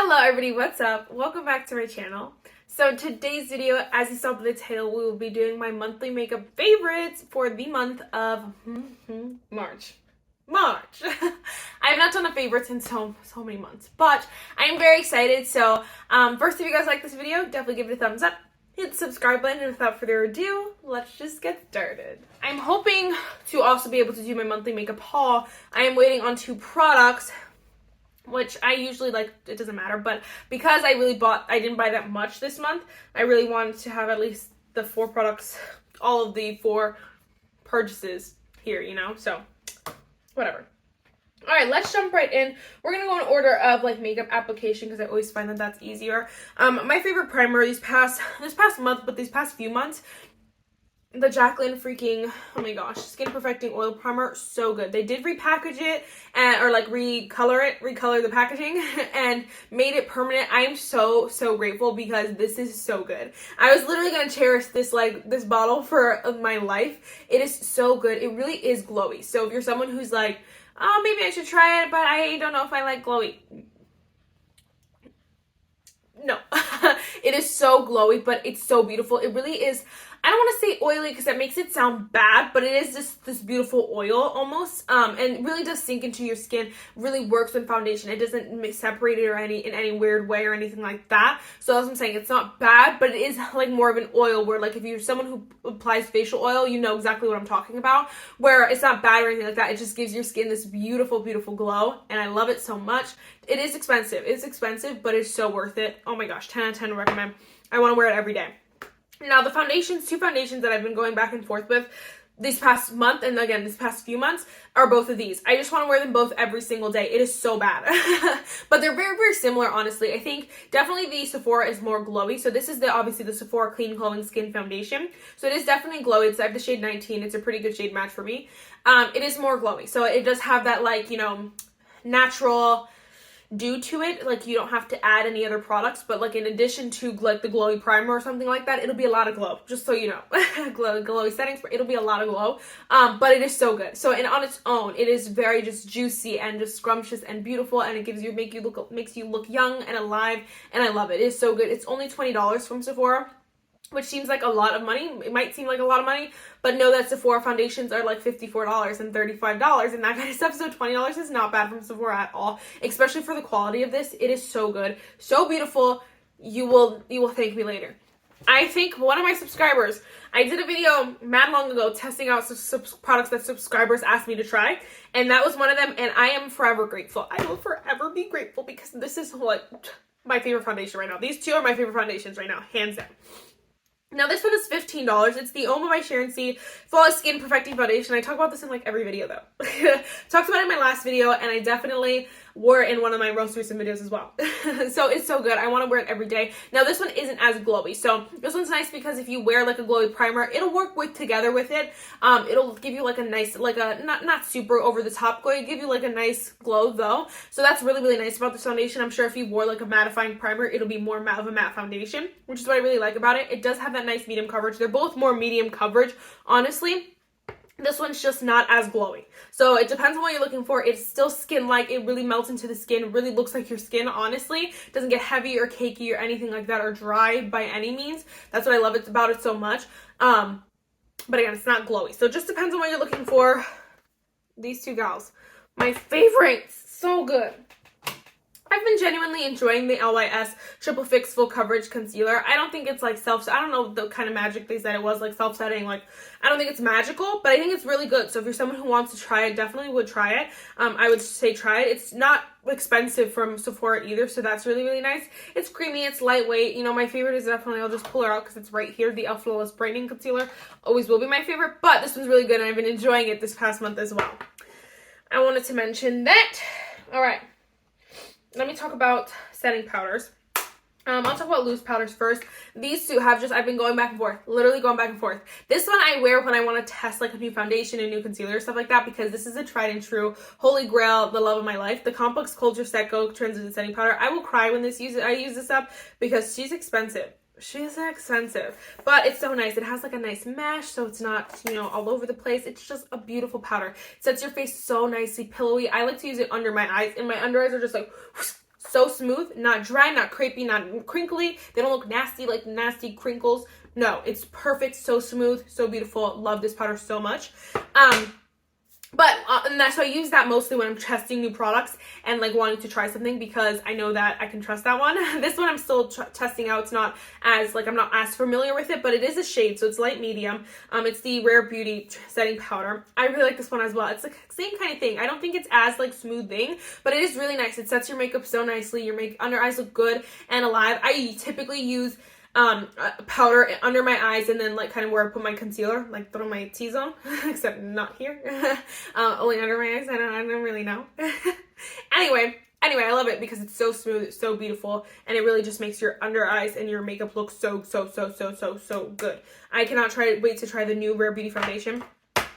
Hello everybody, what's up? Welcome back to my channel. So today's video, as you saw by the title, we will be doing my monthly makeup favorites for the month of March. I have not done a favorite in so many months, but I am very excited. So first, if you guys like this video, definitely give it a thumbs up. Hit the subscribe button, and without further ado, let's just get started. I'm hoping to also be able to do my monthly makeup haul. I am waiting on 2 products, which I usually like, it doesn't matter, but because I didn't buy that much this month, I really wanted to have at least the 4 products, all of the 4 purchases here, you know, so whatever. All right, let's jump right in. We're gonna go in order of like makeup application because I always find that that's easier. My favorite primer this past month, but these past few months, the Jaclyn freaking, oh my gosh, Skin Perfecting Oil Primer, so good. They did repackage it or like recolor the packaging and made it permanent. I am so grateful because this is so good. I was literally gonna cherish this bottle for my life. It is so good. It really is glowy. So if you're someone who's like, oh, maybe I should try it, but I don't know if I like glowy. No, it is so glowy, but it's so beautiful. It really is. I don't want to say oily because that makes it sound bad, but it is just this beautiful oil almost, and it really does sink into your skin. Really works with foundation. It doesn't separate it or in any weird way or anything like that. So that's what I'm saying. It's not bad, but it is like more of an oil where like if you're someone who applies facial oil, you know exactly what I'm talking about. Where it's not bad or anything like that. It just gives your skin this beautiful glow, and I love it so much. It is expensive. It's expensive, but it's so worth it. Oh my gosh, 10 out of 10 recommend. I want to wear it every day. Now, the 2 foundations that I've been going back and forth with this past month, and again, this past few months, are both of these. I just want to wear them both every single day. It is so bad. But they're very similar, honestly. I think definitely the Sephora is more glowy. So this is obviously the Sephora Clean Glowing Skin Foundation. So it is definitely glowy. I have the shade 19. It's a pretty good shade match for me. It is more glowy. So it does have that, like, you know, natural dew to it. Like, you don't have to add any other products, but like in addition to like the glowy primer or something like that, it'll be a lot of glow, just so you know. Glowy settings, but it'll be a lot of glow. But it is so good. So, and on its own, it is very just juicy and just scrumptious and beautiful, and it makes you look young and alive, and I love it. It is so good. It's only $20 from Sephora, which seems like a lot of money. It might seem like a lot of money, but know that Sephora foundations are like $54 and $35 and that kind of stuff. So $20 is not bad from Sephora at all, especially for the quality of this. It is so good, so beautiful. You will thank me later. I think one of my subscribers, I did a video mad long ago testing out some products that subscribers asked me to try, and that was one of them, and I am forever grateful. I will forever be grateful because this is like my favorite foundation right now. These 2 are my favorite foundations right now, hands down. Now, this one is $15. It's the Uoma by Sharon Flawless Skin Perfecting Foundation. I talk about this in like every video though. Talked about it in my last video, and I definitely wore it in one of my most recent videos as well. So it's so good. I want to wear it every day. Now, this one isn't as glowy. So this one's nice because if you wear like a glowy primer, it'll work together with it. It'll give you like a nice, like a, not super over the top glow. It'll give you like a nice glow though. So that's really nice about this foundation. I'm sure if you wore like a mattifying primer, it'll be more of a matte foundation, which is what I really like about it. It does have that nice medium coverage. They're both more medium coverage, honestly. This one's just not as glowy. So it depends on what you're looking for. It's still skin-like. It really melts into the skin. It really looks like your skin, honestly. It doesn't get heavy or cakey or anything like that or dry by any means. That's what I love about it so much. But again, it's not glowy. So it just depends on what you're looking for. These 2 gals, my favorites. So good. I've been genuinely enjoying the LYS Triple Fix Full Coverage Concealer. I don't think it's like I don't know the kind of magic they said it was, like self-setting. Like, I don't think it's magical, but I think it's really good. So if you're someone who wants to try it, definitely would try it. I would say try it. It's not expensive from Sephora either, so that's really nice. It's creamy, it's lightweight. You know, my favorite is definitely, I'll just pull her out because it's right here, the e.l.f. Flawless Brightening Concealer. Always will be my favorite, but this one's really good, and I've been enjoying it this past month as well. I wanted to mention that. All right. Let me talk about setting powders. I'll talk about loose powders first. These 2 I've been going back and forth, literally going back and forth. This one I wear when I want to test like a new foundation, a new concealer, stuff like that, because this is a tried and true holy grail, the love of my life. The Complex Culture Set Go Transition Setting Powder. I will cry when I use this up because she's expensive. She's expensive, but it's so nice. It has like a nice mesh, so it's not, you know, all over the place. It's just a beautiful powder. It sets your face so nicely, pillowy. I like to use it under my eyes, and my under eyes are just like So smooth, not dry, not crepey, not crinkly. They don't look nasty, like nasty crinkles. No, it's perfect, so smooth, so beautiful. Love this powder so much. And that's why I use that mostly when I'm testing new products and like wanting to try something, because I know that I can trust that one. This one I'm still testing out. It's not as like, I'm not as familiar with it, but it is a shade, so it's light medium. It's the Rare Beauty setting powder. I really like this one as well. It's like same kind of thing. I don't think it's as like smoothing, but it is really nice. It sets your makeup so nicely. Your under eyes look good and alive. I typically use powder under my eyes and then like kind of where I put my concealer, like throw my T-zone, except not here. Only under my eyes. I don't really know. Anyway, I love it because it's so smooth, it's so beautiful, and it really just makes your under eyes and your makeup look so good. I cannot wait to try the new Rare Beauty foundation.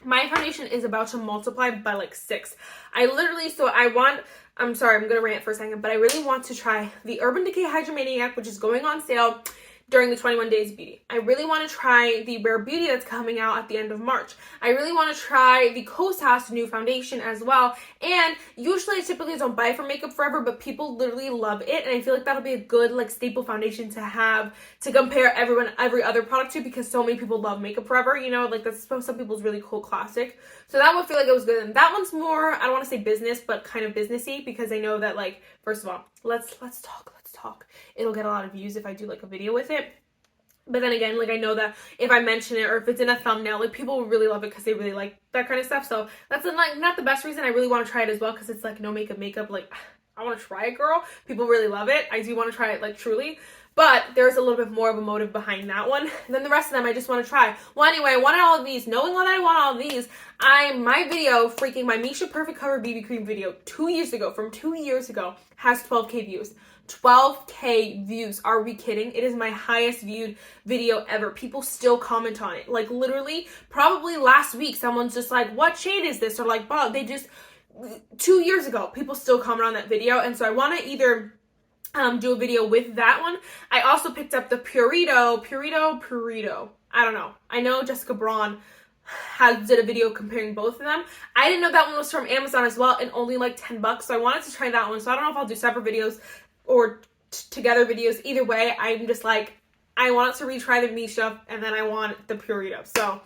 My foundation is about to multiply by like 6. I'm sorry, I'm gonna rant for a second, but I really want to try the Urban Decay Hydromaniac, which is going on sale during the 21 Days of Beauty. I really want to try the Rare Beauty that's coming out at the end of March. I really want to try the Kosas new foundation as well. And usually I typically don't buy from Makeup Forever, but people literally love it. And I feel like that'll be a good like staple foundation to have to compare every other product to, because so many people love Makeup Forever, you know, like that's some people's really cool classic. So that one feel like it was good. And that one's more, I don't want to say business, but kind of businessy, because I know that like, first of all, let's talk. It'll get a lot of views if I do like a video with it. But then again, like I know that if I mention it or if it's in a thumbnail, like people will really love it because they really like that kind of stuff. So that's like not the best reason. I really want to try it as well, because it's like no makeup. Like I want to try it, girl. People really love it. I do want to try it like truly. But there's a little bit more of a motive behind that one. And then the rest of them I just want to try. Well, anyway, I wanted all of these. Knowing that I want all of these, my video, my Misha Perfect Cover BB Cream video 2 years ago, has 12K views. 12K views. Are we kidding? It is my highest viewed video ever. People still comment on it. Like literally, probably last week, someone's just like, what shade is this? Or like, wow, 2 years ago, people still comment on that video. And so I want to either do a video with that one. I also picked up the Purito. I don't know. I know Jessica Braun did a video comparing both of them. I didn't know that one was from Amazon as well, and only like $10. So I wanted to try that one. So I don't know if I'll do separate videos or together videos. Either way, I'm just like, I want to retry the Misha, and then I want the Purito. So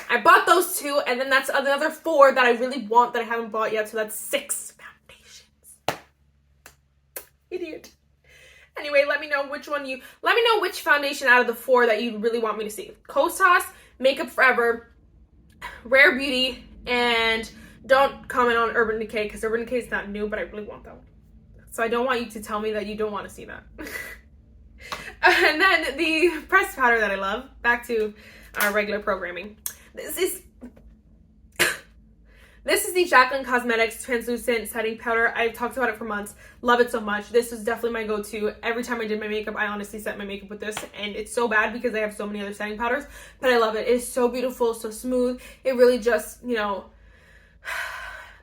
I bought those 2, and then that's another 4 that I really want that I haven't bought yet. So that's 6 foundations. Idiot. Anyway, let me know which foundation out of the 4 that you really want me to see. Kosas, Makeup Forever, Rare Beauty, and don't comment on Urban Decay, because Urban Decay is not new, but I really want that one. So I don't want you to tell me that you don't want to see that. And then the pressed powder that I love. Back to our regular programming. This is the Jaclyn Cosmetics Translucent Setting Powder. I've talked about it for months. Love it so much. This was definitely my go-to. Every time I did my makeup, I honestly set my makeup with this. And it's so bad because I have so many other setting powders. But I love it. It's so beautiful, so smooth. It really just, you know,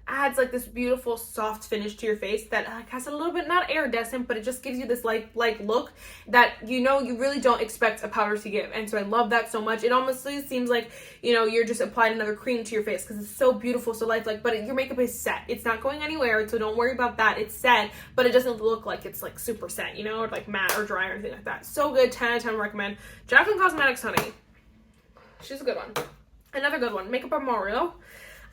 adds like this beautiful soft finish to your face that has a little bit, not iridescent, but it just gives you this like look that you really don't expect a powder to give. And so I love that so much. It almost seems like, you know, you're just applying another cream to your face because it's so beautiful, so lifelike, but your makeup is set. It's not going anywhere, so don't worry about that. It's set, but it doesn't look like it's like super set, you know, or like matte or dry or anything like that. So good. 10 out of 10 recommend. Jaclyn Cosmetics, honey. She's a good one. Another good one, Makeup Memorial.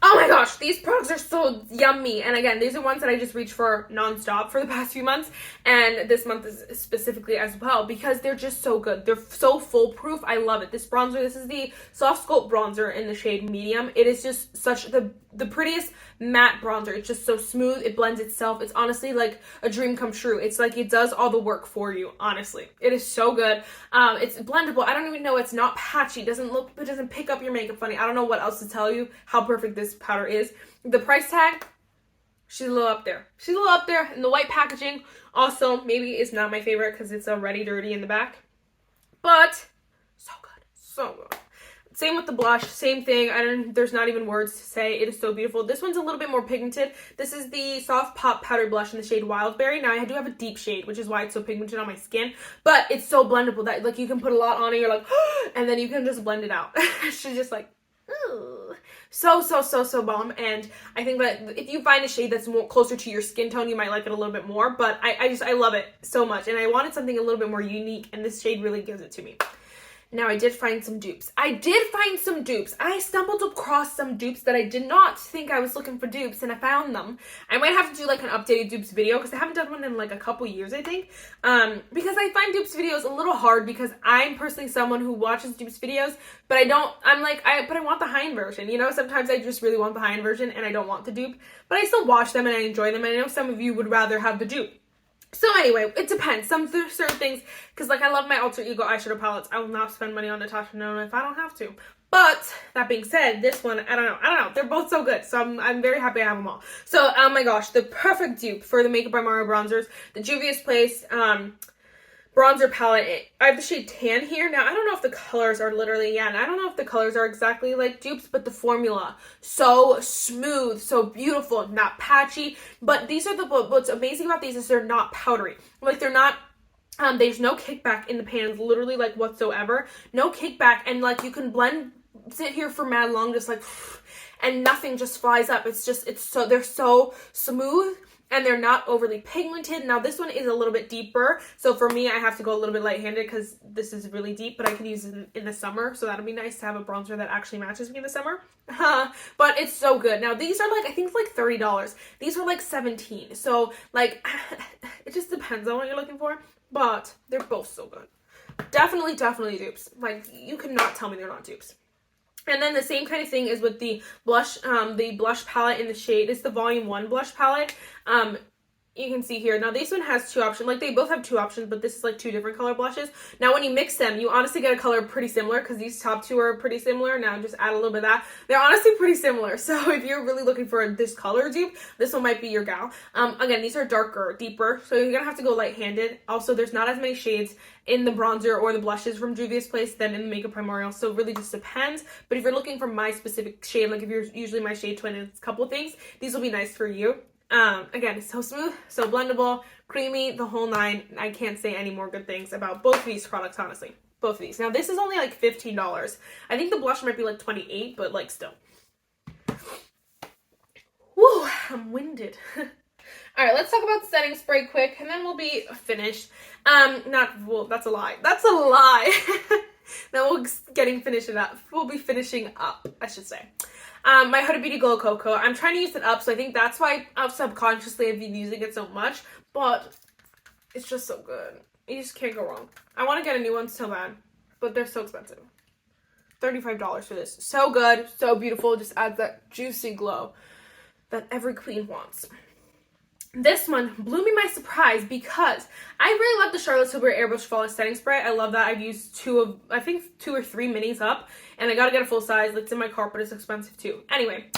Oh my gosh, these products are so yummy. And again, these are ones that I just reach for nonstop for the past few months. And this month is specifically as well, because they're just so good. They're so foolproof. I love it. This bronzer, this is the Soft Sculpt bronzer in the shade medium. It is just such the prettiest matte bronzer. It's just so smooth. It blends itself. It's honestly like a dream come true. It's like it does all the work for you, honestly. It is so good. It's blendable. I don't even know. It's not patchy. It doesn't pick up your makeup funny. I don't know what else to tell you how perfect this powder is. The price tag, she's a little up there. She's a little up there. And the white packaging also maybe is not my favorite because it's already dirty in the back. But so good. So good. Same with the blush, same thing. There's not even words to say. It is so beautiful. This one's a little bit more pigmented. This is the Soft Pop Powder Blush in the shade Wildberry. Now, I do have a deep shade, which is why it's so pigmented on my skin. But it's so blendable that like you can put a lot on it. You're like, and then you can just blend it out. She's just like, ooh. So, so, so, so bomb. And I think that if you find a shade that's more closer to your skin tone, you might like it a little bit more. But I love it so much. And I wanted something a little bit more unique, and this shade really gives it to me. Now, I did find some dupes. I stumbled across some dupes that I did not think I was looking for dupes, and I found them. I might have to do like an updated dupes video because I haven't done one in like a couple years, I think. Because I find dupes videos a little hard because I'm personally someone who watches dupes videos, but I want the high-end version. You know, sometimes I just really want the high-end version and I don't want the dupe, but I still watch them and I enjoy them. And I know some of you would rather have the dupe. So anyway, it depends. Some certain things, because like I love my Alter Ego eyeshadow palettes. I will not spend money on Natasha Denona if I don't have to. But that being said, this one, I don't know. They're both so good. So I'm very happy I have them all. So, oh my gosh, the perfect dupe for the Makeup by Mario bronzers. The Juvia's Place bronzer palette. I have the shade Tan here. Now, I don't know if the colors are literally, and I don't know if the colors are exactly like dupes, but the formula, so smooth, so beautiful, not patchy. But these are what's amazing about these is they're not powdery. Like, they're not, there's no kickback in the pans, literally, like, whatsoever. No kickback, and, like, you can sit here for mad long, just, like, and nothing just flies up. They're so smooth. And they're not overly pigmented. Now, this one is a little bit deeper. So, for me, I have to go a little bit light-handed because this is really deep. But I can use it in the summer. So, that'll be nice to have a bronzer that actually matches me in the summer. But it's so good. Now, these are like, I think it's like $30. These were like $17. So, like, it just depends on what you're looking for. But they're both so good. Definitely dupes. Like, you cannot tell me they're not dupes. And then the same kind of thing is with the blush palette in the shade. It's the Volume 1 blush palette. You can see here. Now, this one has two options. Like, they both have two options, but this is, like, two different color blushes. Now, when you mix them, you honestly get a color pretty similar because these top two are pretty similar. Now, just add a little bit of that. They're honestly pretty similar. So, if you're really looking for this color dupe, this one might be your gal. Again, these are darker, deeper, so you're going to have to go light-handed. Also, there's not as many shades in the bronzer or the blushes from Juvia's Place than in the Makeup Primorial, so it really just depends. But if you're looking for my specific shade, like if you're usually my shade twin and it's a couple of things, these will be nice for you. Again, it's so smooth, so blendable, creamy, the whole nine. I can't say any more good things about both of these products, honestly. Both of these. Now, this is only like $15. I think the blush might be like $28, but like still. Woo, I'm winded. All right, let's talk about setting spray quick, and then we'll be finished. That's a lie. That's a lie. Then we'll be finishing up, I should say. My Huda Beauty Glow Cocoa. I'm trying to use it up, so I think that's why subconsciously I've been using it so much. But it's just so good. You just can't go wrong. I want to get a new one so bad, but they're so expensive. $35 for this. So good, so beautiful. Just adds that juicy glow that every queen wants. This one blew me by surprise because I really love the Charlotte Tilbury Airbrush Flawless Setting Spray. I love that. I've used two or three minis up, and I gotta get a full size. It's in my cart, but it's expensive too. Anyway,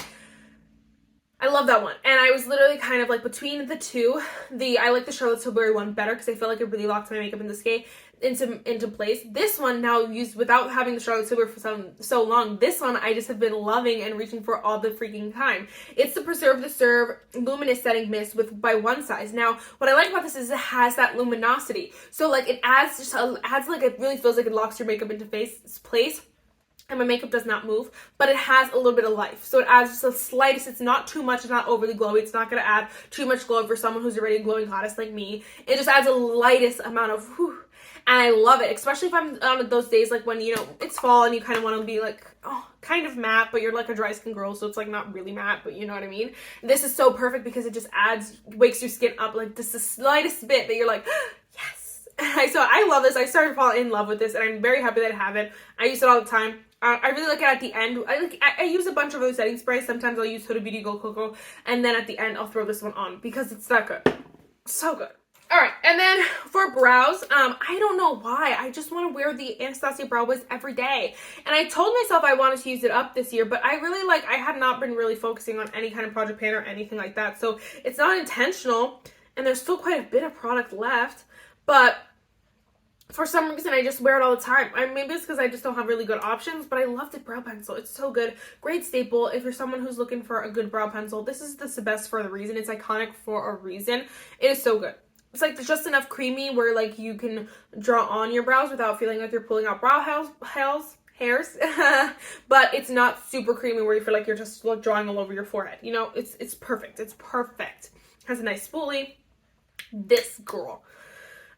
I love that one. And I was literally kind of like between the two. I like the Charlotte Tilbury one better because I feel like it really locks my makeup into place. This one now used without having the Charlotte Tilbury for so long. This one I just have been loving and reaching for all the freaking time. It's the Preserve the Serve Luminous Setting Mist by One Size. Now, what I like about this is it has that luminosity. So like it it really feels like it locks your makeup into place. And my makeup does not move, but it has a little bit of life. So it adds just the slightest, it's not too much, it's not overly glowy, it's not going to add too much glow for someone who's already a glowing goddess like me. It just adds a lightest amount of whew, and I love it, especially if I'm on those days like when, you know, it's fall and you kind of want to be like, oh, kind of matte, but you're like a dry skin girl, so it's like not really matte, but you know what I mean? This is so perfect because it just wakes your skin up like just the slightest bit that you're like, yes. So I love this. I started to fall in love with this, and I'm very happy that I have it. I use it all the time. I really like it at the end. I use a bunch of other setting sprays. Sometimes I'll use Huda Beauty Glow Cocoa, and then at the end I'll throw this one on because it's that good. So good. Alright, and then for brows, I don't know why. I just want to wear the Anastasia Brow Wiz every day. And I told myself I wanted to use it up this year, but I had not been really focusing on any kind of project pan or anything like that. So it's not intentional, and there's still quite a bit of product left, but for some reason, I just wear it all the time. Maybe it's because I just don't have really good options, but I love the brow pencil. It's so good. Great staple. If you're someone who's looking for a good brow pencil, this is the best for the reason. It's iconic for a reason. It is so good. It's like just enough creamy where like you can draw on your brows without feeling like you're pulling out brow hairs. hairs, but it's not super creamy where you feel like you're just like drawing all over your forehead. You know, it's perfect. It's perfect. Has a nice spoolie. This girl,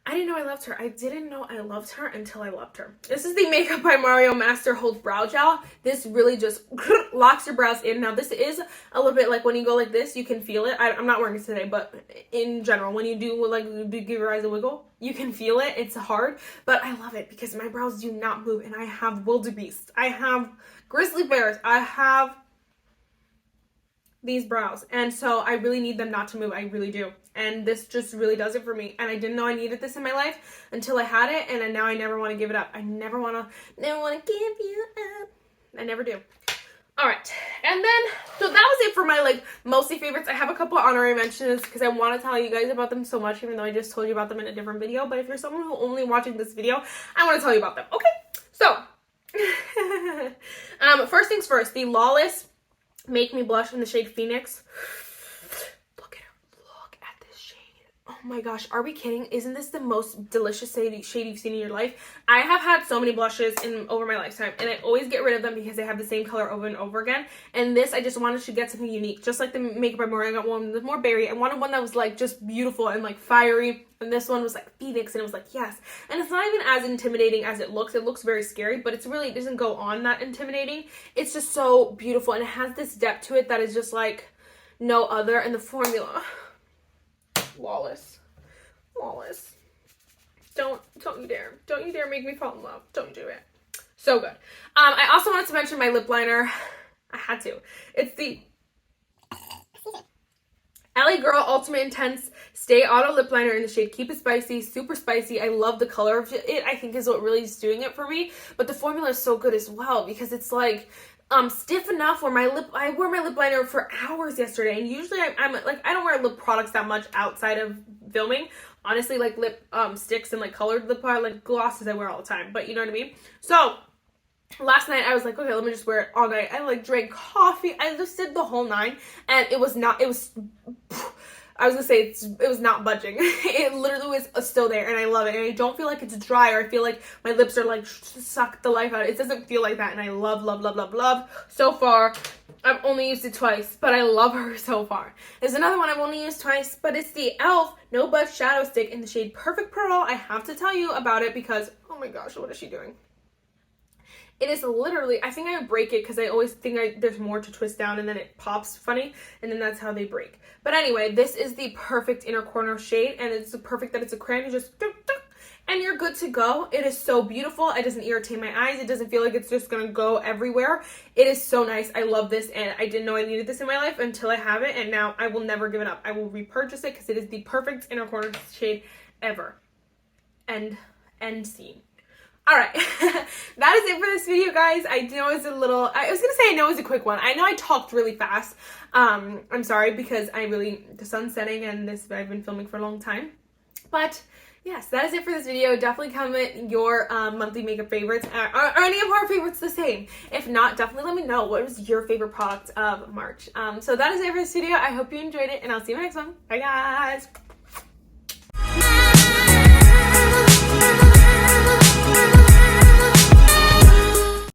I didn't know I loved her. I didn't know I loved her until I loved her. This is the Makeup by Mario Master Hold Brow Gel. This really just locks your brows in. Now, this is a little bit like when you go like this, you can feel it. I'm not wearing it today, but in general, when you do like give your eyes a wiggle, you can feel it. It's hard, but I love it because my brows do not move, and I have wildebeest. I have grizzly bears. I have these brows, and so I really need them not to move. I really do, and this just really does it for me. And I didn't know I needed this in my life until I had it, and now I never want to give it up. I never want to give you up. I never do. All right, and then so that was it for my like mostly favorites. I have a couple of honorary mentions because I want to tell you guys about them so much, even though I just told you about them in a different video. But if you're someone who only watching this video, I want to tell you about them. Okay, so first things first, the Lawless Make Me Blush in the shade Phoenix. Look at her. Look at this shade. Oh my gosh, are we kidding? Isn't this the most delicious shade you've seen in your life? I have had so many blushes over my lifetime, and I always get rid of them because they have the same color over and over again. And this, I just wanted to get something unique. Just like the Makeup by Mario, I got one with more berry. I wanted one that was like just beautiful and like fiery. And this one was like Phoenix, and it was like, yes. And it's not even as intimidating as it looks. It looks very scary, but it doesn't go on that intimidating. It's just so beautiful, and it has this depth to it that is just like no other. And the formula, flawless. Flawless. Don't you dare make me fall in love. Don't do it. So good. I also wanted to mention my lip liner. I had to. It's the LA Girl Ultimate Intense Stay Auto Lip Liner in the shade Keep It Spicy. Super spicy. I love the color of it. I think is what really is doing it for me. But the formula is so good as well because it's like stiff enough where I wore my lip liner for hours yesterday. And usually I'm like, I don't wear lip products that much outside of filming. Honestly, like lip sticks and like colored lip like glosses I wear all the time. But you know what I mean? So last night I was like, okay, let me just wear it all night. I like drank coffee. I just did the whole 9, and it was not budging. It literally was still there, and I love it. And I don't feel like it's dry, or I feel like my lips are like suck the life out. It doesn't feel like that, and I love, love, love, love, love. So far, I've only used it twice, but I love her so far. There's another one I've only used twice, but it's the e.l.f. No Budge Shadow Stick in the shade Perfect Pearl. I have to tell you about it because, oh my gosh, what is she doing? It is literally, I think I would break it because I always think there's more to twist down and then it pops funny, and then that's how they break. But anyway, this is the perfect inner corner shade, and it's perfect that it's a crayon. You just, and you're good to go. It is so beautiful. It doesn't irritate my eyes. It doesn't feel like it's just going to go everywhere. It is so nice. I love this, and I didn't know I needed this in my life until I have it, and now I will never give it up. I will repurchase it because it is the perfect inner corner shade ever. End scene. All right, that is it for this video, guys. I know it's a little, I was gonna say I know it's a quick one. I know I talked really fast. I'm sorry because the sun's setting and I've been filming for a long time. But yes, that is it for this video. Definitely comment your monthly makeup favorites. Are any of our favorites the same? If not, definitely let me know what was your favorite product of March. So that is it for this video. I hope you enjoyed it, and I'll see you in the next one. Bye, guys.